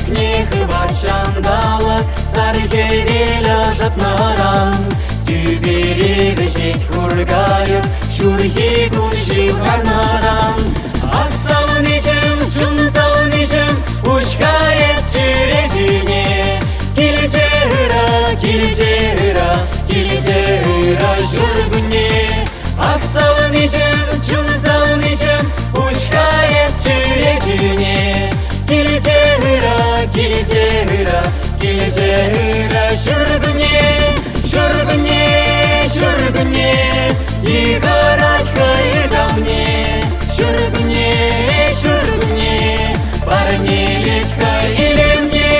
не хыбат шандалак, саргере ляжат наран. Түберегі жет хургайып, шурхи гунши харнаран. Ак сауничем, чун сауничем, учкает чиречине. Килчера, килчера, килчера жургуне. Ак сауничем, чун сауничем, учкает чиречине. Килчера, килчера, килчера жургуне. Жургуне, жургуне, играть хайда мне. Жургуне, жургуне, парни летка или мне.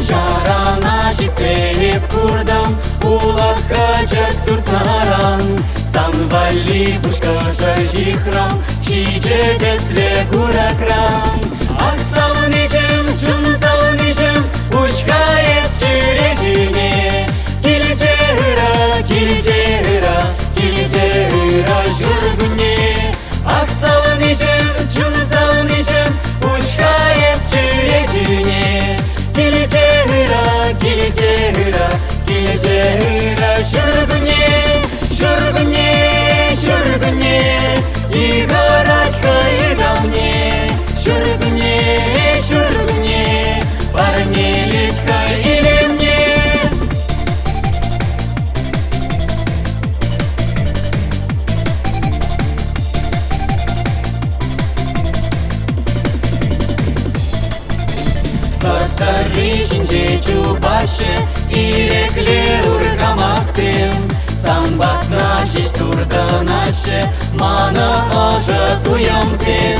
Шарана жицелеп курдам, улак качак туртнаран. Санвали пушкаша жихрам, шиже десле куракрам. Ак сауничем, чун сауничем, учкает чиречине. Килчера, килчера, килчера жургуне. Ак сауничем, чун сауничем, учкает чиречине. Килчера, килчера, килчера жургуне. Жургуне, жургуне, играть хайда мне. Жургуне, жургуне, парни летка или мне. Сартаришинже чубаше, ирекле ургамасым. Самбат нашиш турда наше, мана ажа туям сен.